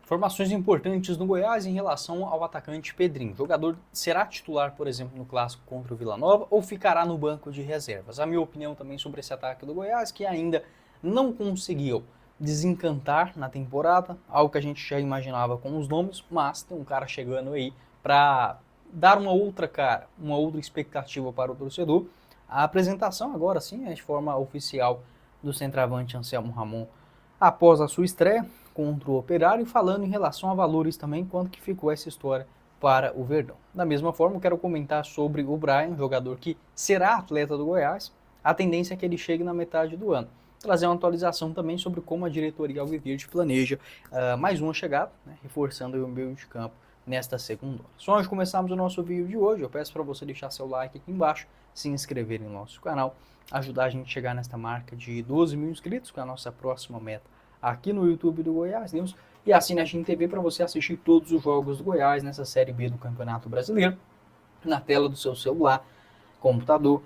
Informações importantes no Goiás em relação ao atacante Pedrinho. O jogador será titular, por exemplo, no clássico contra o Vila Nova ou ficará no banco de reservas? A minha opinião também sobre esse ataque do Goiás, que ainda não conseguiu desencantar na temporada, algo que a gente já imaginava com os nomes, mas tem um cara chegando aí para dar uma outra cara, uma outra expectativa para o torcedor. A apresentação agora sim é de forma oficial do centroavante Anselmo Ramon após a sua estreia contra o Operário, falando em relação a valores também, quanto que ficou essa história para o Verdão. Da mesma forma, eu quero comentar sobre o Brian, jogador que será atleta do Goiás. A tendência é que ele chegue na metade do ano. Trazer uma atualização também sobre como a diretoria Alviverde planeja mais uma chegada, né, reforçando o meio de campo nesta segunda hora. Só antes de começarmos o nosso vídeo de hoje, eu peço para você deixar seu like aqui embaixo, se inscrever no nosso canal, ajudar a gente a chegar nesta marca de 12 mil inscritos, que é a nossa próxima meta aqui no YouTube do Goiás News, e assine a Gente TV para você assistir todos os jogos do Goiás nessa Série B do Campeonato Brasileiro, na tela do seu celular, computador,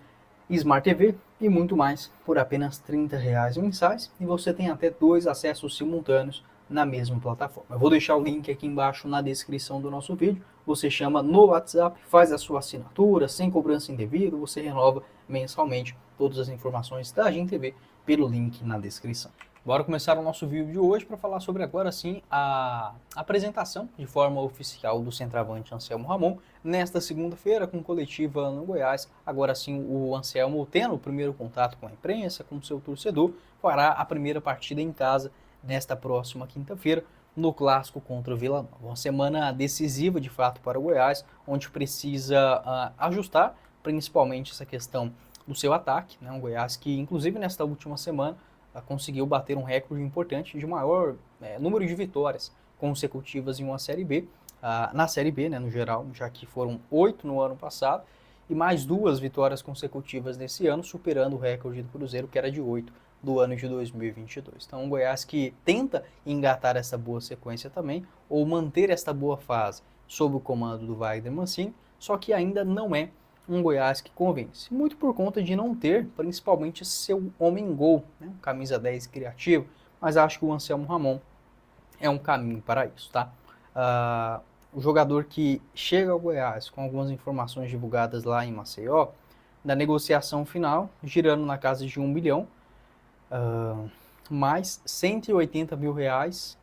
Smart TV e muito mais por apenas R$30 mensais, e você tem até 2 acessos simultâneos na mesma plataforma. Eu vou deixar o link aqui embaixo na descrição do nosso vídeo, você chama no WhatsApp, faz a sua assinatura, sem cobrança indevida, você renova mensalmente todas as informações da Gente TV pelo link na descrição. Bora começar o nosso vídeo de hoje para falar sobre agora sim a apresentação de forma oficial do centroavante Anselmo Ramon nesta segunda-feira com coletiva no Goiás. Agora sim o Anselmo, tendo o primeiro contato com a imprensa, com o seu torcedor, fará a primeira partida em casa nesta próxima quinta-feira no clássico contra o Vila Nova. Uma semana decisiva de fato para o Goiás, onde precisa ajustar principalmente essa questão do seu ataque, né? Um Goiás que inclusive nesta última semana conseguiu bater um recorde importante de maior número de vitórias consecutivas em uma Série B, na Série B, né, no geral, já que foram 8 no ano passado, e mais 2 vitórias consecutivas nesse ano, superando o recorde do Cruzeiro, que era de 8 do ano de 2022. Então, um Goiás que tenta engatar essa boa sequência também, ou manter esta boa fase sob o comando do Wagner Mancini, só que ainda não é um Goiás que convence, muito por conta de não ter, principalmente, seu homem-gol, né? Camisa 10 criativo, mas acho que o Anselmo Ramon é um caminho para isso, tá? O jogador que chega ao Goiás, com algumas informações divulgadas lá em Maceió, da negociação final, girando na casa de 1 milhão, mais 180 mil reais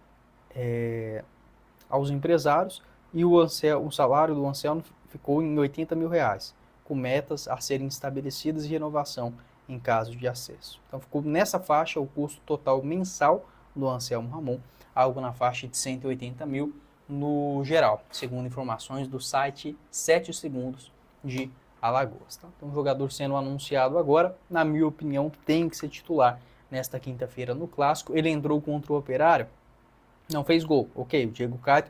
aos empresários, e o salário do Anselmo ficou em 80 mil reais, com metas a serem estabelecidas e renovação em caso de acesso. Então ficou nessa faixa o custo total mensal do Anselmo Ramon, algo na faixa de 180 mil no geral, segundo informações do site 7 Segundos de Alagoas. Tá? Então o jogador sendo anunciado agora, na minha opinião, tem que ser titular nesta quinta-feira no Clássico. Ele entrou contra o Operário, não fez gol, ok, o Diego Caio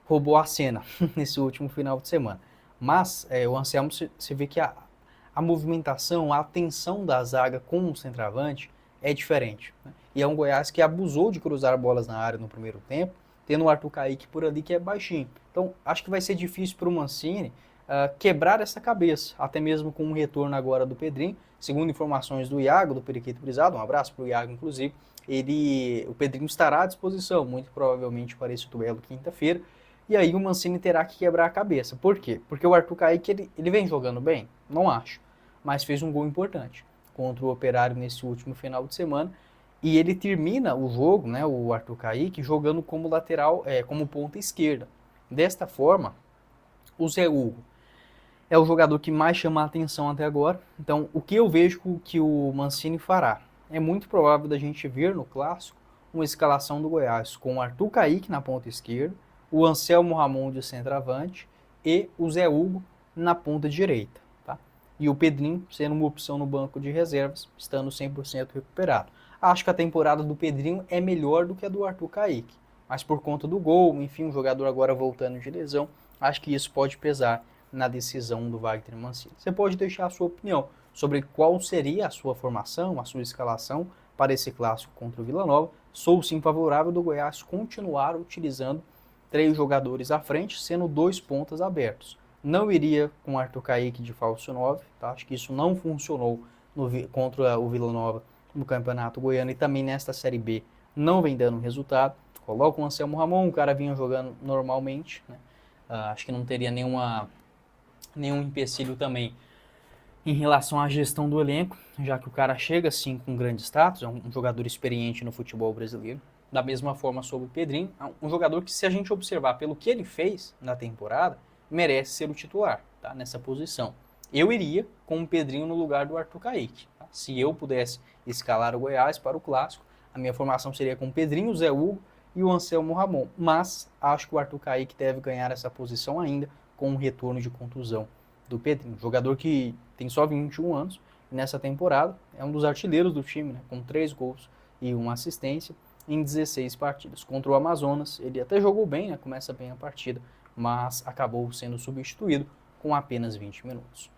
roubou a cena nesse último final de semana. Mas o Anselmo, você vê que a movimentação, a atenção da zaga com o centroavante é diferente. Né? E é um Goiás que abusou de cruzar bolas na área no primeiro tempo, tendo o Arthur Kaique por ali que é baixinho. Então, acho que vai ser difícil para o Mancini quebrar essa cabeça, até mesmo com o retorno agora do Pedrinho. Segundo informações do Iago, do Periquito Brisado, um abraço para o Iago, inclusive, o Pedrinho estará à disposição, muito provavelmente para esse duelo quinta-feira. E aí o Mancini terá que quebrar a cabeça. Por quê? Porque o Arthur Kaique, ele vem jogando bem? Não acho. Mas fez um gol importante contra o Operário nesse último final de semana. E ele termina o jogo, né, o Arthur Kaique, jogando como lateral, como ponta esquerda. Desta forma, o Zé Hugo é o jogador que mais chama a atenção até agora. Então, o que eu vejo que o Mancini fará? É muito provável da gente ver no Clássico uma escalação do Goiás com o Arthur Kaique na ponta esquerda, o Anselmo Ramon de centroavante e o Zé Hugo na ponta direita. Tá? E o Pedrinho sendo uma opção no banco de reservas, estando 100% recuperado. Acho que a temporada do Pedrinho é melhor do que a do Arthur Kaique, mas por conta do gol, enfim, o jogador agora voltando de lesão, acho que isso pode pesar na decisão do Wagner Mancini. Você pode deixar a sua opinião sobre qual seria a sua formação, a sua escalação para esse clássico contra o Vila Nova. Sou sim favorável do Goiás continuar utilizando 3 jogadores à frente, sendo 2 pontas abertos. Não iria com Arthur Kaique de falso 9, tá? Acho que isso não funcionou contra o Vila Nova no Campeonato Goiano e também nesta Série B não vem dando resultado. coloca o Anselmo Ramon, o cara vinha jogando normalmente, né? Acho que não teria nenhum empecilho também em relação à gestão do elenco, já que o cara chega assim com grande status, é um jogador experiente no futebol brasileiro. Da mesma forma sobre o Pedrinho, um jogador que, se a gente observar pelo que ele fez na temporada, merece ser o titular, tá? Nessa posição. Eu iria com o Pedrinho no lugar do Arthur Kaique. Tá? Se eu pudesse escalar o Goiás para o Clássico, a minha formação seria com o Pedrinho, o Zé Hugo e o Anselmo Ramon. Mas acho que o Arthur Kaique deve ganhar essa posição ainda com o retorno de contusão do Pedrinho. Jogador que tem só 21 anos e nessa temporada é um dos artilheiros do time, né? Com 3 gols e 1 assistência em 16 partidas. Contra o Amazonas, ele até jogou bem, né? Começa bem a partida, mas acabou sendo substituído com apenas 20 minutos.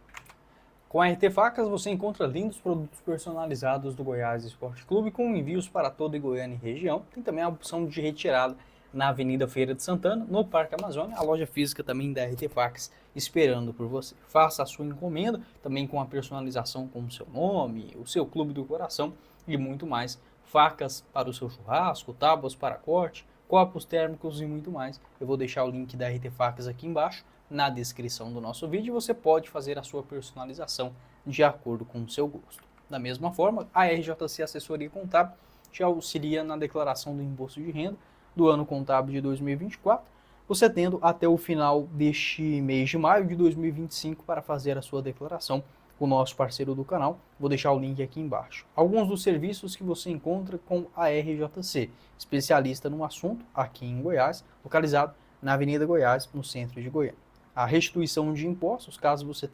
Com a RT Facas você encontra lindos produtos personalizados do Goiás Esporte Clube com envios para toda a Goiânia e região. Tem também a opção de retirada na Avenida Feira de Santana, no Parque Amazônia, a loja física também da RT Facas esperando por você. Faça a sua encomenda, também com a personalização com o seu nome, o seu clube do coração e muito mais. Facas para o seu churrasco, tábuas para corte, copos térmicos e muito mais. Eu vou deixar o link da RT Facas aqui embaixo na descrição do nosso vídeo e você pode fazer a sua personalização de acordo com o seu gosto. Da mesma forma, a RJC Assessoria Contábil te auxilia na declaração do imposto de renda do ano contábil de 2024, você tendo até o final deste mês de maio de 2025 para fazer a sua declaração com o nosso parceiro do canal. Vou deixar o link aqui embaixo. Alguns dos serviços que você encontra com a RJC, especialista no assunto aqui em Goiás, localizado na Avenida Goiás, no centro de Goiânia. A restituição de impostos, caso você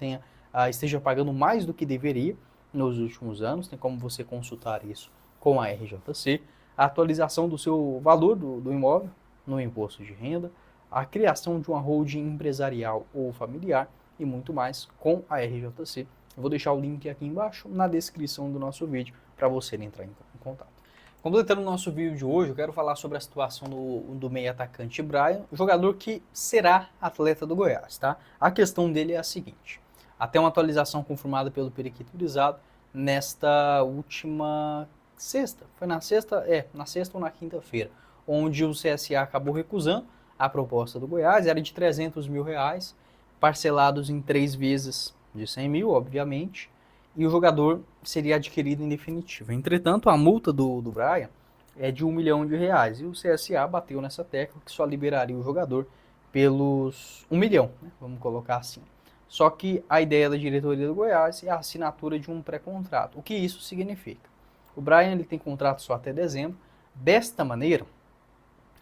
esteja pagando mais do que deveria nos últimos anos, tem como você consultar isso com a RJC. A atualização do seu valor do imóvel no imposto de renda, a criação de uma holding empresarial ou familiar e muito mais com a RJC. Eu vou deixar o link aqui embaixo na descrição do nosso vídeo para você entrar em contato. Completando o nosso vídeo de hoje, eu quero falar sobre a situação do meio atacante Brian, jogador que será atleta do Goiás, tá? A questão dele é a seguinte: até uma atualização confirmada pelo Periquito Brisado nesta última sexta, foi na sexta? Na sexta ou na quinta-feira, onde o CSA acabou recusando a proposta do Goiás, era de 300 mil reais, parcelados em 3 vezes de 100 mil, obviamente, e o jogador seria adquirido em definitivo. Entretanto, a multa do Brian é de R$1 milhão, e o CSA bateu nessa tecla que só liberaria o jogador pelos 1 milhão, né? Vamos colocar assim. Só que a ideia da diretoria do Goiás é a assinatura de um pré-contrato. O que isso significa? O Brian ele tem contrato só até dezembro. Desta maneira,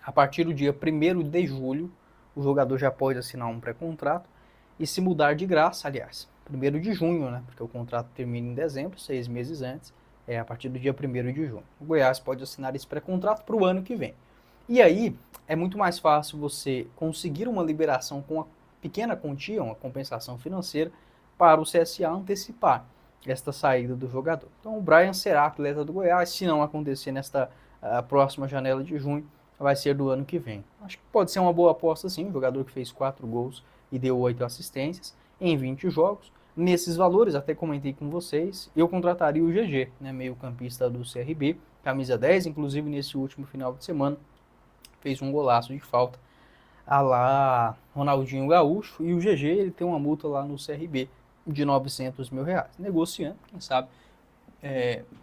a partir do dia 1º de julho, o jogador já pode assinar um pré-contrato e se mudar de graça, aliás, 1º de junho, né? Porque o contrato termina em dezembro, 6 meses antes, a partir do dia 1º de junho. O Goiás pode assinar esse pré-contrato para o ano que vem. E aí, é muito mais fácil você conseguir uma liberação com uma pequena quantia, uma compensação financeira, para o CSA antecipar esta saída do jogador. Então o Brian será atleta do Goiás, se não acontecer nesta próxima janela de junho, vai ser do ano que vem. Acho que pode ser uma boa aposta sim, um jogador que fez 4 gols e deu 8 assistências em 20 jogos. Nesses valores, até comentei com vocês, eu contrataria o GG, né, meio campista do CRB, camisa 10, inclusive nesse último final de semana, fez um golaço de falta a lá Ronaldinho Gaúcho, e o GG ele tem uma multa lá no CRB de 900 mil reais. Negociando, quem sabe,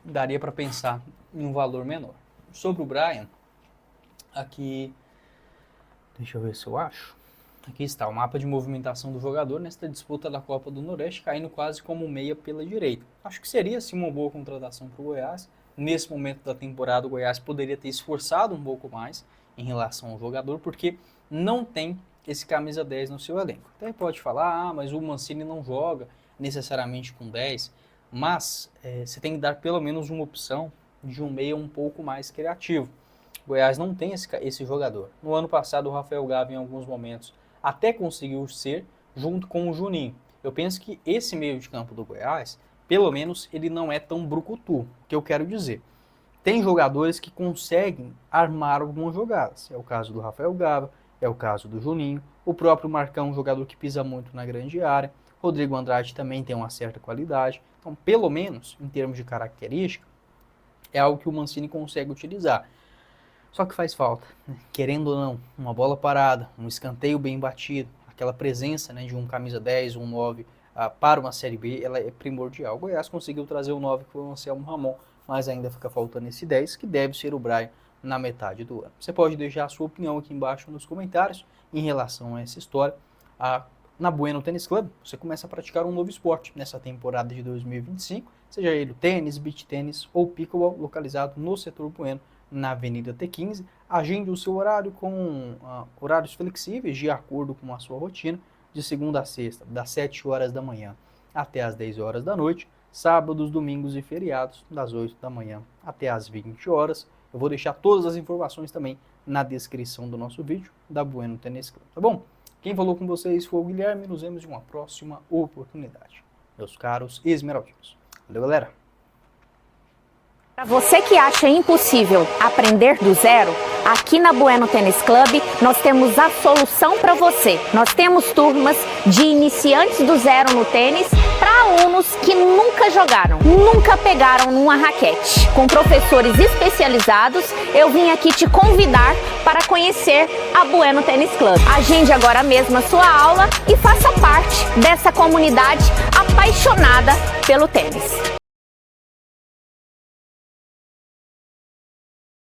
daria para pensar em um valor menor. Sobre o Brian, aqui, deixa eu ver se eu acho. Aqui está o mapa de movimentação do jogador nesta disputa da Copa do Nordeste, caindo quase como meia pela direita. Acho que seria sim uma boa contratação para o Goiás. Nesse momento da temporada, o Goiás poderia ter esforçado um pouco mais em relação ao jogador, porque não tem esse camisa 10 no seu elenco. Até pode falar, mas o Mancini não joga necessariamente com 10, mas você tem que dar pelo menos uma opção de um meia um pouco mais criativo. O Goiás não tem esse jogador. No ano passado, o Rafael Gava, em alguns momentos, até conseguiu ser, junto com o Juninho. Eu penso que esse meio de campo do Goiás, pelo menos, ele não é tão brucutu. O que eu quero dizer? Tem jogadores que conseguem armar algumas jogadas. É o caso do Rafael Gava, é o caso do Juninho, o próprio Marcão, um jogador que pisa muito na grande área. Rodrigo Andrade também tem uma certa qualidade. Então, pelo menos, em termos de característica, é algo que o Mancini consegue utilizar. Só que faz falta, né? Querendo ou não, uma bola parada, um escanteio bem batido, aquela presença, né, de um camisa 10, um 9 para uma Série B, ela é primordial. O Goiás conseguiu trazer o 9, que foi o Anselmo Ramon, mas ainda fica faltando esse 10, que deve ser o Brian na metade do ano. Você pode deixar a sua opinião aqui embaixo nos comentários em relação a essa história. Na Bueno Tênis Club, você começa a praticar um novo esporte nessa temporada de 2025, seja ele tênis, beach tênis ou pickleball, localizado no setor Bueno, na Avenida T15. Agende o seu horário com horários flexíveis, de acordo com a sua rotina, de segunda a sexta, das 7 horas da manhã até as 10 horas da noite, sábados, domingos e feriados, das 8 da manhã até as 20 horas. Eu vou deixar todas as informações também na descrição do nosso vídeo da Bueno Tênis Club, tá bom? Quem falou com vocês foi o Guilherme, nos vemos em uma próxima oportunidade. Meus caros esmeraldinos. Valeu, galera! Para você que acha impossível aprender do zero, aqui na Bueno Tênis Club nós temos a solução para você. Nós temos turmas de iniciantes do zero no tênis para alunos que nunca jogaram, nunca pegaram numa raquete. Com professores especializados, eu vim aqui te convidar para conhecer a Bueno Tênis Club. Agende agora mesmo a sua aula e faça parte dessa comunidade apaixonada pelo tênis.